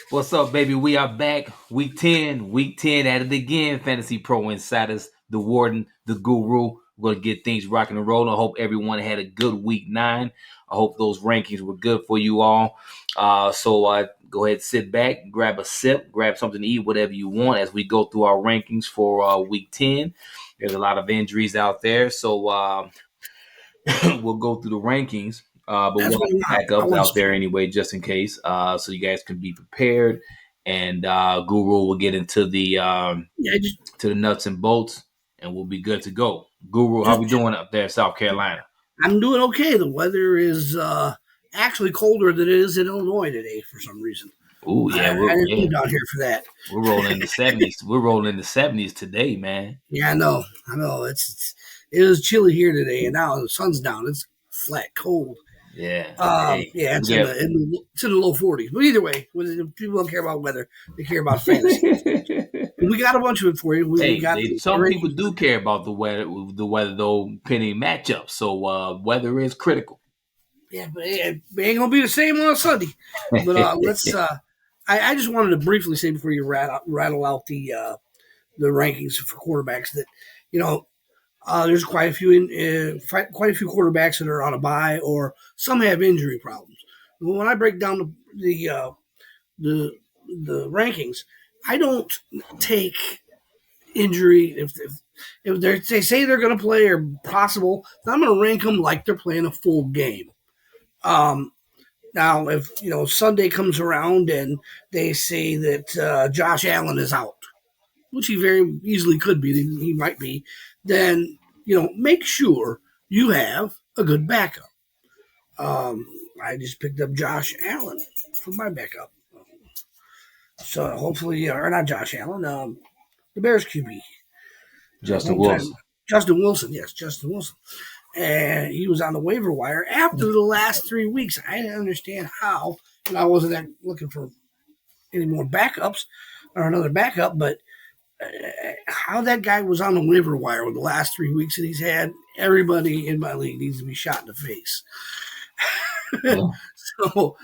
What's up, baby? We are back. Week 10 at it again. Fantasy Pro Insiders, the Warden, the Guru. We're going to get things rocking and rolling. I hope everyone had a good week 9. I hope those rankings were good for you all. So go ahead, sit back, grab a sip, grab something to eat, whatever you want as we go through our rankings for week 10. There's a lot of injuries out there. So we'll go through the rankings, but That's we'll what I have want. I backups want. out there anyway, just in case, so you guys can be prepared. And Guru will get into the Yeah, to the nuts and bolts, and we'll be good to go. Guru, how just we doing up there in South Carolina? I'm doing okay. The weather is actually colder than it is in Illinois today for some reason. Oh I, yeah, I didn't move down here for that. we're rolling in the 70s. We're rolling in the 70s today, man. Yeah, I know. I know. It was chilly here today, and now the sun's down. It's flat cold. Yeah, hey, Yeah, we it's got. in the low 40s. But either way, when people don't care about weather; they care about fantasy. We got a bunch of it for you. We Hey, got the some people rankings. do care about the weather though, pending matchups. So weather is critical. Yeah, but it ain't gonna be the same on a Sunday. But let's. I just wanted to briefly say before you rattle out the rankings for quarterbacks that you know there's quite a few quarterbacks that are on a bye or some have injury problems. When I break down the the rankings, I don't take injury if they say they're going to play or possible. I'm going to rank them like they're playing a full game. Um, Now, if Sunday comes around and they say that Josh Allen is out, which he very easily could be, he might be, then make sure you have a good backup. Um, I just picked up Josh Allen for my backup, so hopefully, or not Josh Allen, the Bears QB, Justin hometown Wilson. Justin Wilson. Yes, Justin Wilson, and he was on the waiver wire after the last 3 weeks. I didn't understand how, and I wasn't looking for any more backups or another backup, but how that guy was on the waiver wire with the last 3 weeks that he's had, everybody in my league needs to be shot in the face. Yeah. So,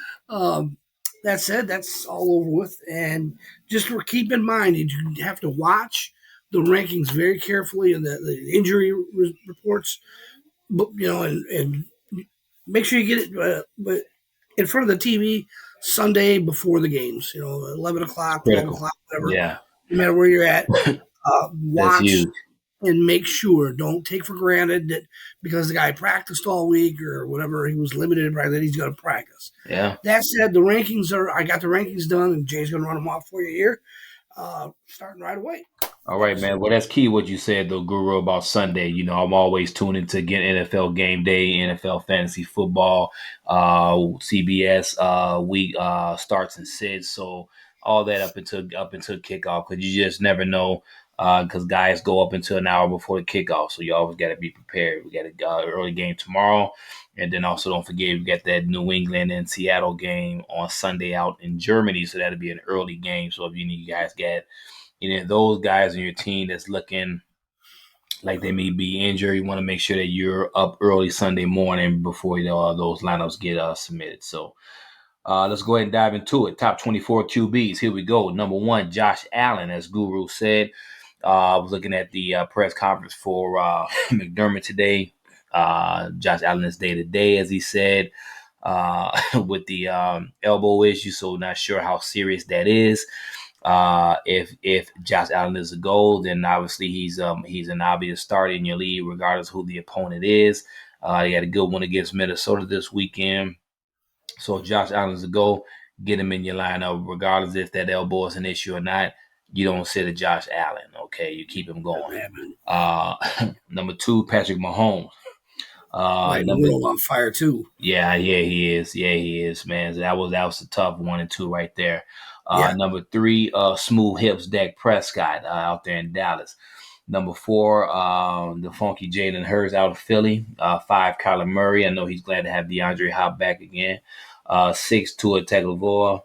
that said, that's all over with. And just for keep in mind, you have to watch the rankings very carefully and the injury reports, and make sure you get it but in front of the TV Sunday before the games, 11 o'clock, 12 Critical. o'clock, whatever, Yeah, no matter where you're at. that's Watch huge. and make sure. Don't take for granted that because the guy practiced all week or whatever, he was limited by that he's going to practice. Yeah. That said, the rankings are. I got the rankings done, and Jay's going to run them off for you here, starting right away. All right, man. Well, that's key what you said, though, Guru, about Sunday. You know, I'm always tuning to get NFL game day, NFL fantasy football, CBS week starts and sits. So all that up until kickoff, because you just never know. Because guys go up until an hour before the kickoff, so you always got to be prepared. We got an early game tomorrow, and then also don't forget we got that New England and Seattle game on Sunday out in Germany, so that'll be an early game. So if you guys get those guys on your team that's looking like they may be injured, you want to make sure that you're up early Sunday morning before those lineups get submitted. So let's go ahead and dive into it. Top 24 QBs. Here we go. Number one, Josh Allen, as Guru said. I was looking at the press conference for McDermott today. Josh Allen is day to day, as he said, with the elbow issue. So not sure how serious that is. If Josh Allen is a goal, then obviously he's an obvious starter in your league, regardless who the opponent is. He had a good one against Minnesota this weekend. So if Josh Allen's a goal, get him in your lineup, regardless if that elbow is an issue or not. You don't sit a Josh Allen, okay? You keep him going. Uh, number two, Patrick Mahomes. Lighting the Number world on fire too. yeah, he is. Yeah, he is, man. So that was a tough 1 and 2 right there. Yeah, Number three, smooth hips, Dak Prescott out there in Dallas. Number four, the funky Jalen Hurts out of Philly. Five, Kyler Murray. I know he's glad to have DeAndre Hop back again. Six, Tua Tagovailoa.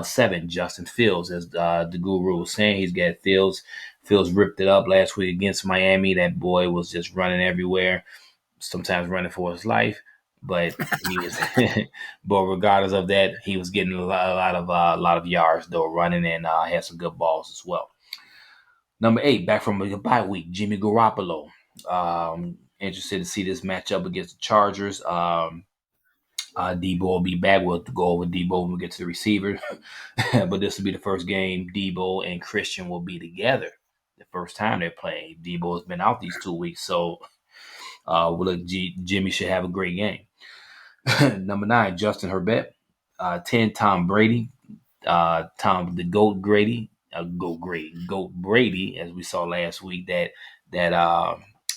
Seven, Justin Fields, as the guru was saying, he's got Fields. Fields ripped it up last week against Miami. That boy was just running everywhere, sometimes running for his life. but he was. But regardless of that, he was getting a lot of yards though, running and had some good balls as well. Number 8, back from a bye week, Jimmy Garoppolo. Interested to see this matchup against the Chargers. Debo will be back. We'll go over Debo when we get to the receiver. But this will be the first game Debo and Christian will be together. The first time they're playing. Debo has been out these 2 weeks, so Jimmy should have a great game. Number 9, Justin Herbert. 10, Tom Brady. Tom the Goat Grady. Goat Brady, as we saw last week. That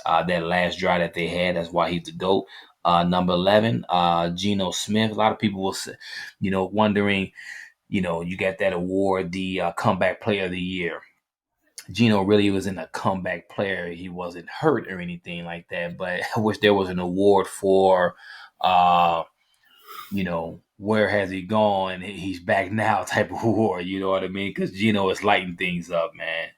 last drive that they had. That's why he's the GOAT. Number 11, Geno Smith. A lot of people will say, wondering, you got that award, the comeback player of the year. Geno really wasn't a comeback player. He wasn't hurt or anything like that. But I wish there was an award for, where has he gone? He's back now type of award. You know what I mean? Because Geno is lighting things up, man.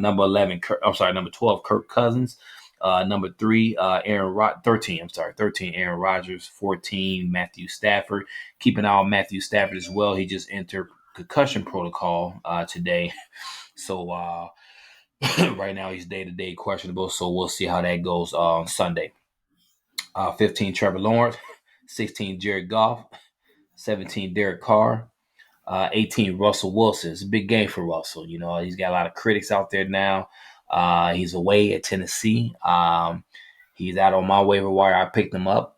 Number 12, Kirk Cousins. Number 3, 13, Aaron Rodgers. 14, Matthew Stafford. Keep an eye on Matthew Stafford as well. He just entered concussion protocol today. So right now he's day-to-day questionable. So we'll see how that goes on Sunday. 15, Trevor Lawrence. 16, Jared Goff. 17, Derek Carr. 18, Russell Wilson. It's a big game for Russell. He's got a lot of critics out there now. He's away at Tennessee. He's out on my waiver wire. I picked him up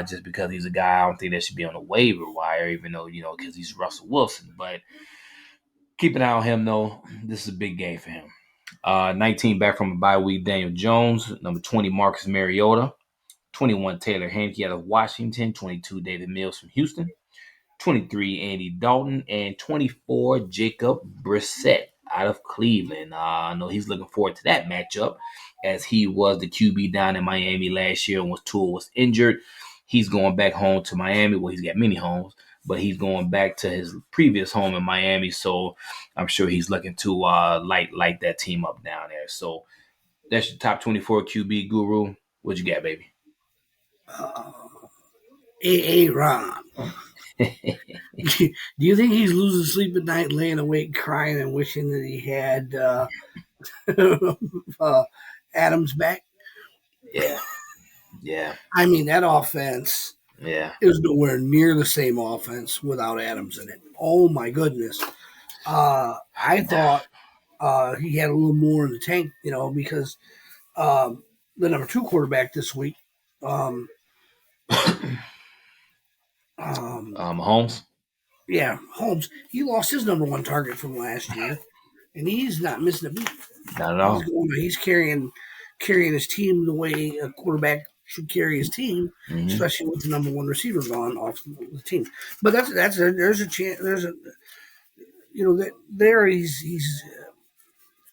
just because he's a guy I don't think that should be on the waiver wire, even though, because he's Russell Wilson. But keep an eye on him, though. This is a big game for him. 19, back from a bye week, Daniel Jones. Number 20, Marcus Mariota. 21, Taylor Heinicke out of Washington. 22, David Mills from Houston. 23, Andy Dalton. And 24, Jacob Brissett out of Cleveland. I know he's looking forward to that matchup, as he was the QB down in Miami last year and Tua was injured. He's going back home to Miami. Well, he's got many homes, but he's going back to his previous home in Miami. So I'm sure he's looking to light that team up down there. So that's your top 24 QB guru. What you got, baby? Ron. Do you think he's losing sleep at night, laying awake, crying, and wishing that he had Adams back? Yeah. I mean, that offense is nowhere near the same offense without Adams in it. Oh, my goodness. I thought he had a little more in the tank, because the number 2 quarterback this week, Holmes. Yeah, Holmes. He lost his number 1 target from last year, and he's not missing a beat. Not at all. He's carrying his team the way a quarterback should carry his team, especially with the number 1 receiver gone off the team. But there's a chance.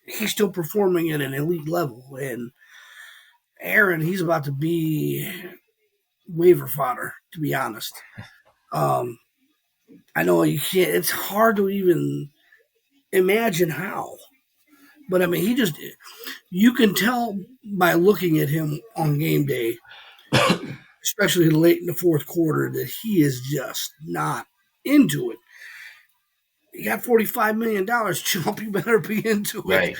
He's still performing at an elite level, and Aaron, he's about to be waiver fodder, to be honest. I know you can't. It's hard to even imagine how, but I mean, you can tell by looking at him on game day, especially late in the 4th quarter, that he is just not into it. You got $45 million, Chump. You better be into it. Right.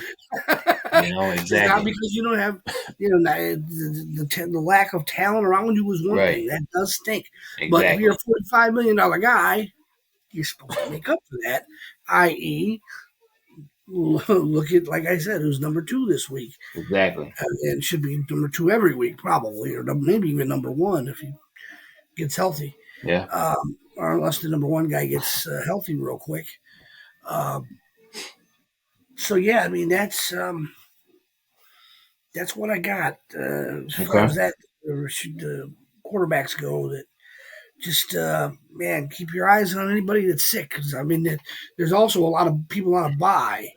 Exactly. Not because you don't have, the lack of talent around you is one thing. That does stink. Exactly. But if you're a $45 million guy, you're supposed to make up for that, i.e., look at, like I said, who's number 2 this week. Exactly. And should be number 2 every week, probably, or maybe even number 1 if he gets healthy. Yeah. Or unless the number 1 guy gets healthy real quick. So yeah, I mean that's what I got as far as that the quarterbacks go. That just man, keep your eyes on anybody that's sick, because I mean there's also a lot of people on a bye,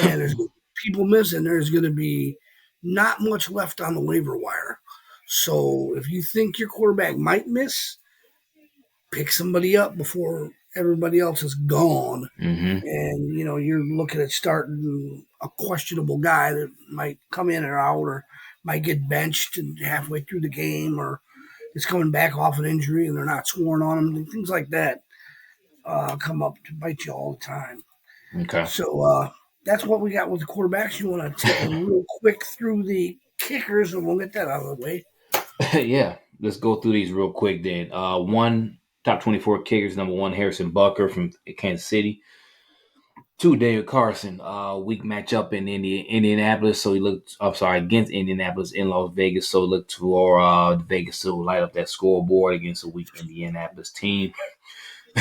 and there's people missing. There's going to be not much left on the waiver wire. So if you think your quarterback might miss, pick somebody up before everybody else is gone. And, you're looking at starting a questionable guy that might come in or out, or might get benched and halfway through the game, or, is coming back off an injury and they're not scoring on him. Things like that come up to bite you all the time. Okay. So that's what we got with the quarterbacks. You want to take a real quick through the kickers, and we'll get that out of the way. Yeah, let's go through these real quick then. One, top 24 kickers. Number one, Harrison Bucker from Kansas City. Two, Daniel Carson. Weak matchup in Indianapolis, so he looked. I'm sorry, against Indianapolis in Las Vegas, so looked for Vegas to light up that scoreboard against a weak Indianapolis team.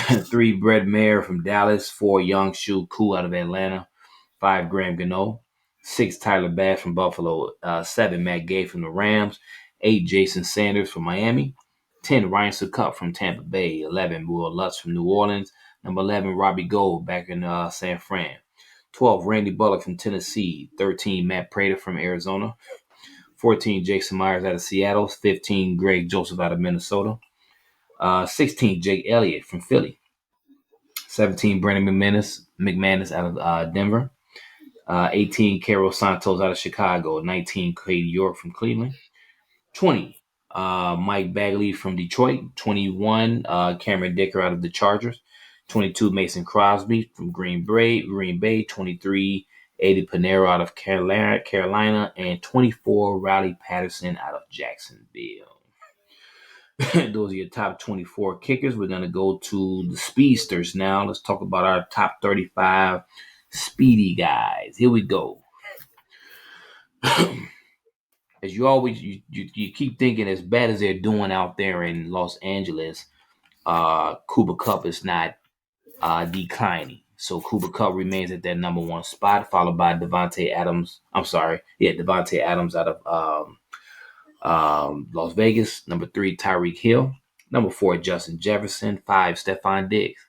Three, Brett Mayer from Dallas. Four, Young-Shu Koo out of Atlanta. Five, Graham Gano. Six, Tyler Bass from Buffalo. Seven, Matt Gay from the Rams. Eight, Jason Sanders from Miami. 10, Ryan Suckup from Tampa Bay. 11, Will Lutz from New Orleans. Number 11, Robbie Gould back in San Fran. 12, Randy Bullock from Tennessee. 13, Matt Prater from Arizona. 14, Jason Myers out of Seattle. 15, Greg Joseph out of Minnesota. 16, Jake Elliott from Philly. 17, Brandon McManus out of Denver. 18, Carol Santos out of Chicago. 19, Cade York from Cleveland. 20, Mike Bagley from Detroit. 21, Cameron Dicker out of the Chargers. 22, Mason Crosby from Green Bay. 23, Eddie Pinero out of Carolina. And 24, Riley Patterson out of Jacksonville. Those are your top 24 kickers. We're going to go to the speedsters now. Let's talk about our top 35 speedy guys. Here we go. As you always, you keep thinking, as bad as they're doing out there in Los Angeles, Cooper Kupp is not declining. So Cooper Kupp remains at that number one spot, followed by Devontae Adams. Devontae Adams out of Las Vegas. Number 3, Tyreek Hill. Number 4, Justin Jefferson. 5, Stephon Diggs.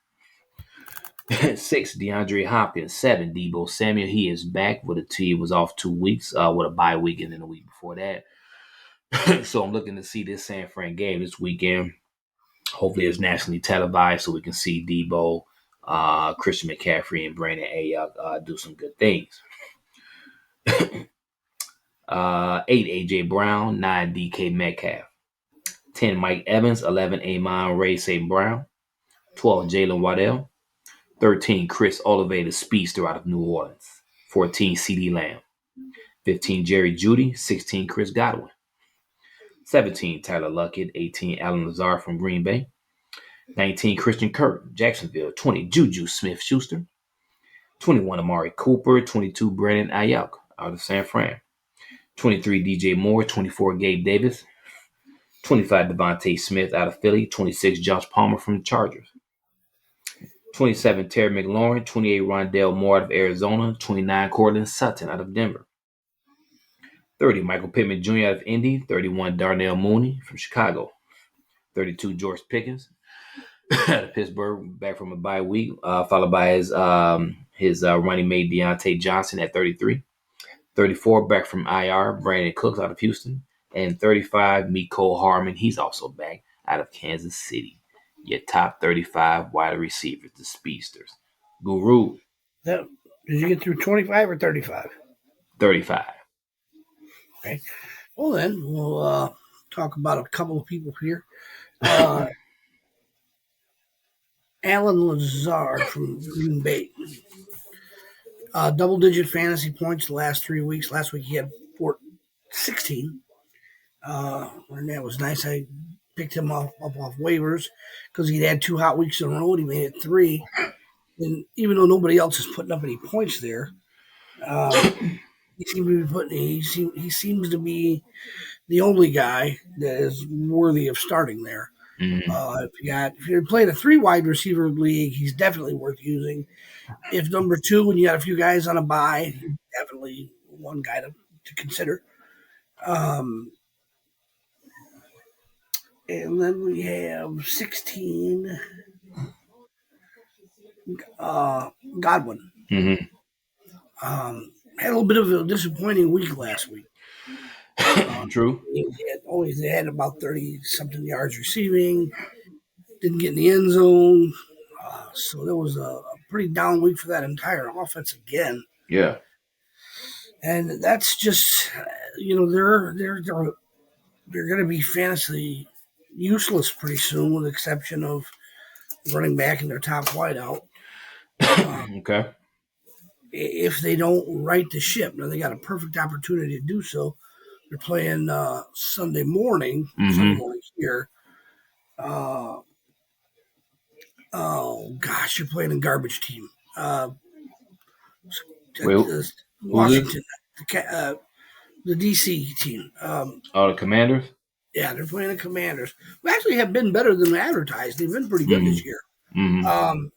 6, DeAndre Hopkins. 7, Deebo Samuel. He is back with a T. Was off 2 weeks with a bye week and then a week before that. So I'm looking to see this San Fran game this weekend. Hopefully it's nationally televised so we can see Deebo, Christian McCaffrey, and Brandon Ayuk do some good things. 8, A.J. Brown. 9, DK Metcalf. 10, Mike Evans. 11, Amon-Ra St. Brown. 12, Jalen Waddell. 13, Chris Olave, the speedster out of New Orleans. 14, CeeDee Lamb. 15, Jerry Jeudy. 16, Chris Godwin. 17, Tyler Lockett. 18, Allen Lazard from Green Bay. 19, Christian Kirk, Jacksonville. 20, Juju Smith-Schuster. 21, Amari Cooper. 22, Brandon Ayuk out of San Fran. 23, DJ Moore. 24, Gabe Davis. 25, Devontae Smith out of Philly. 26, Josh Palmer from the Chargers. 27, Terry McLaurin. 28, Rondale Moore out of Arizona. 29, Courtland Sutton out of Denver. 30, Michael Pittman Jr. out of Indy. 31, Darnell Mooney from Chicago. 32, George Pickens out of Pittsburgh, back from a bye week, followed by his running mate Deontay Johnson at 33. 34, back from IR, Brandon Cooks out of Houston. And 35, Mecole Hardman. He's also back out of Kansas City. Your top 35 wide receivers, the speedsters. Guru. Did you get through 25 or 35? 35. Okay. Well, then we'll talk about a couple of people here. Allen Lazard from Green Bay. Double-digit fantasy points the last 3 weeks. Last week he had 16. And that was nice. I picked him up off waivers because he'd had 2 hot weeks in a row. He made it 3. And even though nobody else is putting up any points there, he seems to be the only guy that is worthy of starting there. Mm-hmm. If you're playing a 3 wide receiver league, he's definitely worth using. If number 2, when you got a few guys on a bye, definitely one guy to consider. And then we have 16, Godwin. Mm-hmm. Had a little bit of a disappointing week last week. True. They had about 30-something yards receiving. Didn't get in the end zone. So there was a pretty down week for that entire offense again. Yeah. And that's just, they're going to be fantasy useless pretty soon, with the exception of running back and their top wideout. Okay. If they don't right the ship, now they got a perfect opportunity to do so. They're playing Sunday morning Mm-hmm. here. Uh, oh gosh, you're playing a garbage team. Wait, who's this? Washington, the DC team. Oh, the Commanders. Yeah, they're playing the Commanders, who actually have been better than advertised. They've been pretty good this Mm-hmm. year. Mm-hmm. Um,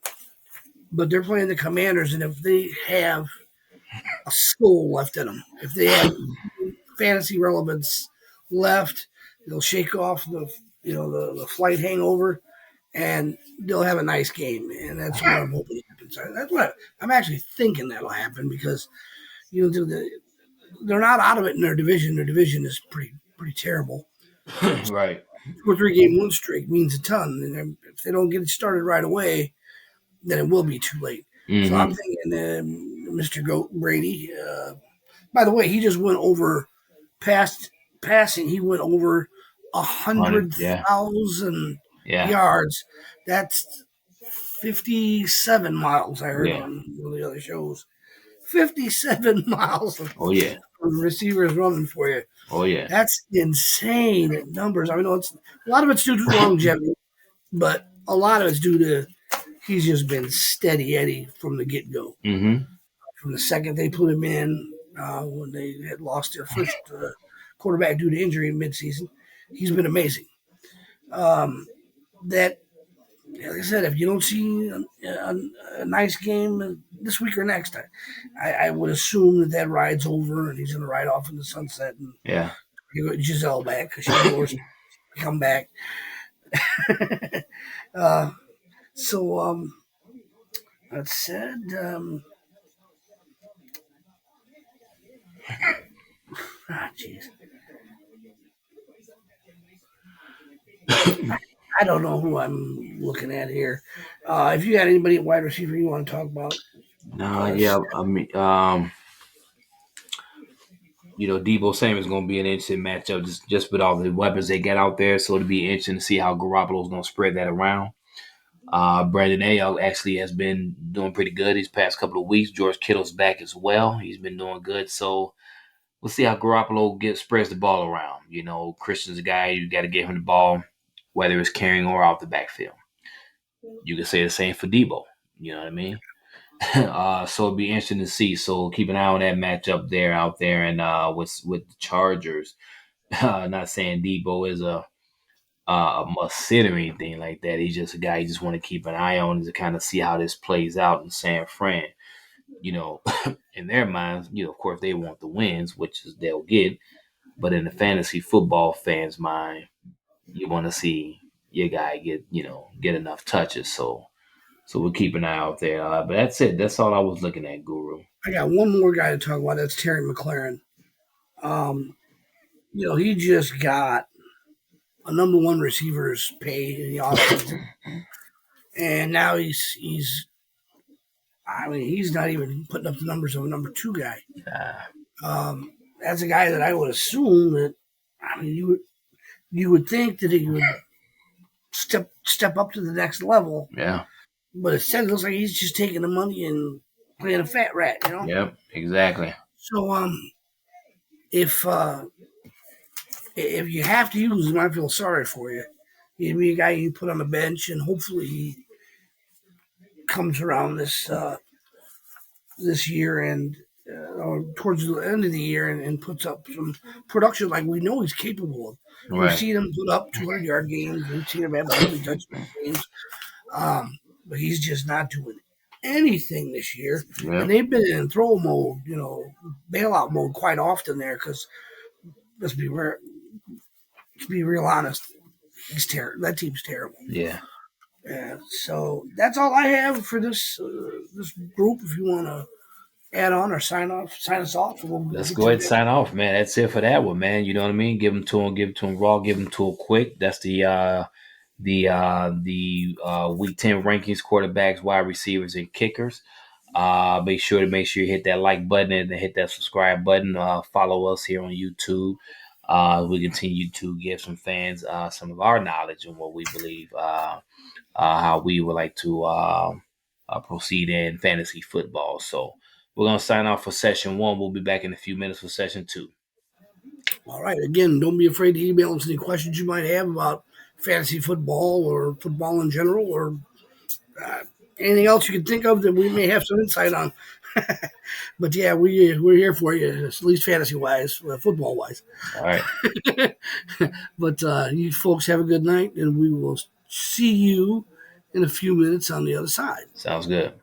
but they're playing the Commanders, and if they have a soul left in them, if they have fantasy relevance left, they'll shake off the flight hangover, and they'll have a nice game. And that's what I'm hoping happens. That's what I'm actually thinking that'll happen, because they're not out of it in their division. Their division is pretty terrible. Right. 2 or 3 game win streak means a ton, and if they don't get it started right away, then it will be too late. So I'm Mm-hmm. thinking Mr. Goat Brady. By the way, he just went over past passing. He went over a hundred Yeah. thousand Yeah. yards. That's 57 miles. I heard Yeah. on one of the other shows. 57 miles of Oh yeah. receivers running for you. Oh yeah. That's insane numbers. I mean, it's a lot of it's due to longevity, but a lot of it's due to he's just been steady Eddie from the get go. Mm-hmm. From the second they put him in, when they had lost their first quarterback due to injury in midseason, he's been amazing. That, like I said, if you don't see a nice game this week or next, I would assume that ride's over and he's going to ride off in the sunset and Yeah. you get Giselle back because she's forced to come back. uh, so that said, jeez. I don't know who I'm looking at here. If you got anybody at wide receiver you want to talk about, No, yeah. I mean, Debo Samuel is going to be an interesting matchup just with all the weapons they get out there. So it'll be interesting to see how Garoppolo's going to spread that around. Brandon Ayuk actually has been doing pretty good these past couple of weeks. George Kittle's back as well. He's been doing good. So we'll see how Garoppolo spreads the ball around. Christian's a guy, you got to give him the ball, whether it's carrying or out the backfield. You can say the same for Debo. You know what I mean? So it'd be interesting to see. So keep an eye on that matchup out there, and with the Chargers. Not saying Debo is a must sit or anything like that. He's just a guy you just want to keep an eye on to kind of see how this plays out in San Fran. You know, in their minds, of course they want the wins, which is they'll get. But in the fantasy football fans' mind, you want to see your guy get enough touches. So we'll keep an eye out there. But that's it. That's all I was looking at, Guru. I got one more guy to talk about. That's Terry McLaurin. Um, he just got a number one receiver's pay in the offseason, and now he's. I mean, he's not even putting up the numbers of a number two guy. That's a guy that I would assume that. I mean, you would think that he would step up to the next level. Yeah. But instead, it looks like he's just taking the money and playing a fat rat. Yep. Exactly. So if you have to use him, I feel sorry for you. He'd be a guy you put on the bench, and hopefully he comes around this year and or towards the end of the year and puts up some production like we know he's capable of. Right. We've seen him put up 200-yard games. We've seen him have touchdown games. But he's just not doing anything this year. Yep. And they've been in throw mode, bailout mode quite often there because let's be real honest, that team's terrible. Yeah. So that's all I have for this group. If you want to add on or sign us off. Let's go ahead and sign off, man. That's it for that one, man. You know what I mean? Give them to him raw, give them to him quick. That's the week 10 rankings, quarterbacks, wide receivers, and kickers. Make sure you hit that like button and hit that subscribe button. Follow us here on YouTube. we continue to give some fans some of our knowledge and what we believe, how we would like to proceed in fantasy football. So we're going to sign off for session 1. We'll be back in a few minutes for session 2. All right. Again, don't be afraid to email us any questions you might have about fantasy football or football in general or uh, anything else you can think of that we may have some insight on. But yeah, we're here for you, at least fantasy wise, football wise. All right. But you folks have a good night, and we will see you in a few minutes on the other side. Sounds good.